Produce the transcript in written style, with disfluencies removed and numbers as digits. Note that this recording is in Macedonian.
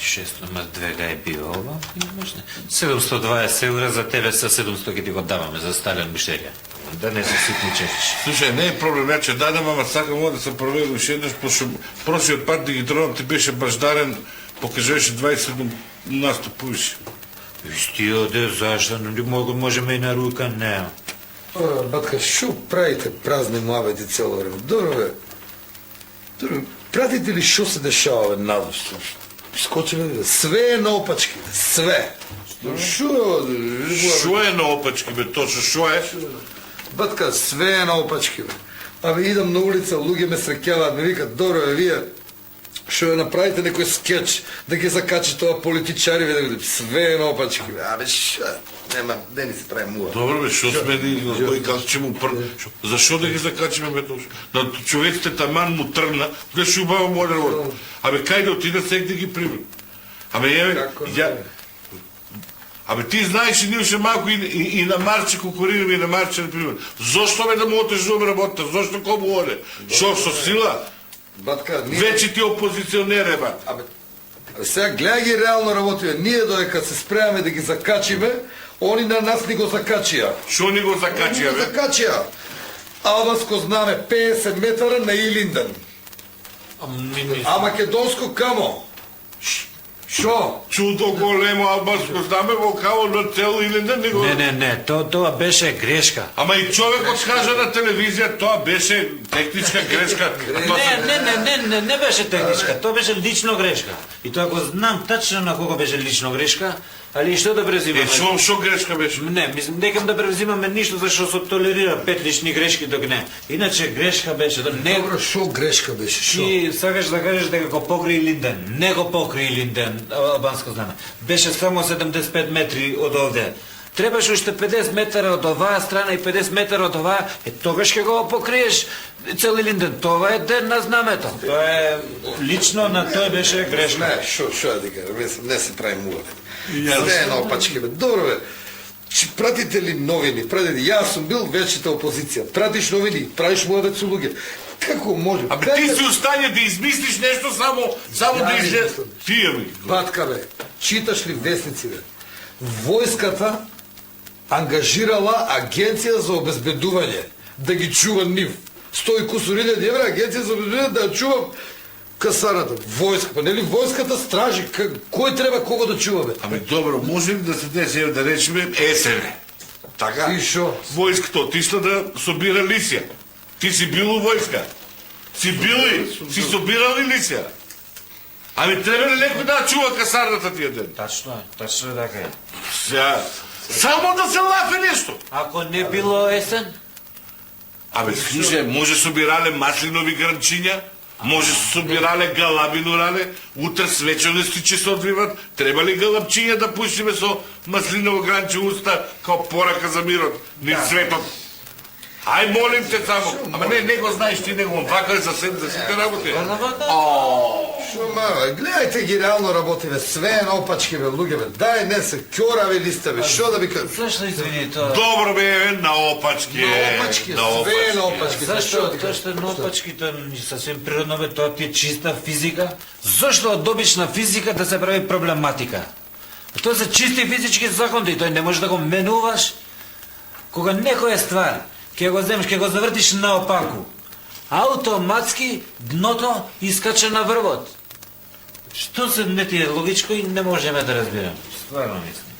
6 ма 2 гај био ова, и можна. 720 евра за тебе са 700 ги ти го даваме за Сталин миштерија. Да не се ситничеш. Слушај, не е проблем, ја ќе дадам, ама сакам да се проверим уште еднаш, пошто просиот пат дигитронам ти беше баш дарен, покажуваше 27 насто повише. Ти оде, зашто не можеме и на рука, не. Батка, шо правите празни муабети цело време? Добро бе. Пратите ли шо се дешава надош? Скочиле, све е наопачки, све. Шо е наопачки, бе, точно, шо е? Батка, све е наопачки, бе. Абе, идам на улица, луѓе ме среќаваат, ме викат, добро бе, вие, шо ја направите некој скеч, да ги закачи тоа политичари, бе, све е наопачки, бе. Абе, шо, нема, не ни се прави муа. Добро бе, шо сме ни, кој како ќе му зашо да ги закачиме, бе, точно? На човеците таман му тргна, гледаш убаво му одер. Абе, кај да отида сек да ги прими? Абе, ја... Абе, ти знаеш и ние ше малко и на Марче кукурираме и на Марче, например. Зошто бе да му отеш да работа? Зошто ко му оде? Шо, со сила? Батка, ние... Вече ти опозиционер е, бат. Абе, сега гледа ги реално работиме. Ние додека се спремаме да ги закачиме, они на нас ни го закачија. Шо ни го закачија, бе? Закачија. Албанско знаме 50 метара на Илинден. А македонско камо? Шо? Чудо големо албанско знаме во као на цел Илинден ни го... Не, тоа беше грешка. Ама и човекот кажа на телевизија, тоа беше техничка грешка. Не беше техничка, тоа беше лично грешка. И тоа го знам тачно на кого беше лично грешка, али што да презимаме? Шо грешка беше? Не, мислам, некам да презимаме ништо зашто се толерира 5 лични грешки док не. Иначе грешка беше, не... Добро, шо грешка беше, шо? Ти сакаш да кажеш дека го покри Илинден. Не го покри Илинден, албанско знаме. Беше само 75 метри од овде. Требаше уште 50 метара од оваа страна и 50 метара од оваа, тогаш ќе го покриеш цел Илинден. Тоа е ден на знамето. Тоа е лично на тој беше грешка. Не, шо да кажа, не се прави муа. Све е наопачки, бе. Добро, бе. Пратите ли новини? Пратите. Јас сум бил вечната опозиција. Пратиш новини, правиш муавет со луѓе. Како може? Абе ти си устане да измислиш нешто само да излез. Тие ми. Батка, бе, читаш ли вестници, бе? Војската ангажирала агенција за обезбедување да ги чува нив. 100 и кусур илјади евра агенција за обезбедување да чува касарата. Војска, па нели војската стражи, кој треба кого да чува, бе? Ами добро, може ли да се деси, да речеме, СН? Така? И шо? Војската отишла да собира лисија. Ти си бил у војска. Си бил и си собирал ли лисија. Ами треба ли некој да чува касарната тие ден? Тачно е така е. Сега, само да се лафе нешто. Ако не било есен? Абе, слушај, може собирале маслинови гранчиња, може собирале галабинурале, утре свечености ќе се одвиват, треба ли галапчиња да пуштиме со маслиново гранче уста као порака за мирот, ни светот? Ај, молим те само. Ама не го знаеш ти, не го вакај за сите работи. Шо мава, гледајте ги реално работиме, све е наопачки, бе, луѓе, бе, дај не се, кјорави листа, бе, шо да ви кажа? Зашто извини тоа? Добро бе, наопачки е. Наопачки, све е наопачки. Зашто? Тоа што е наопачки, тоа е сасвим природно, бе, тоа ти е чиста физика. Зашто од обична физика да се прави проблематика? Тоа се чисти физички закони и тој не може да го менуваш. Кога некоја ствар ќе го земеш, ќе го завртиш наопаку, автоматски дното искача на врвот. Што се не ти е логичко и не можеме да разбираме. Стварно мислам.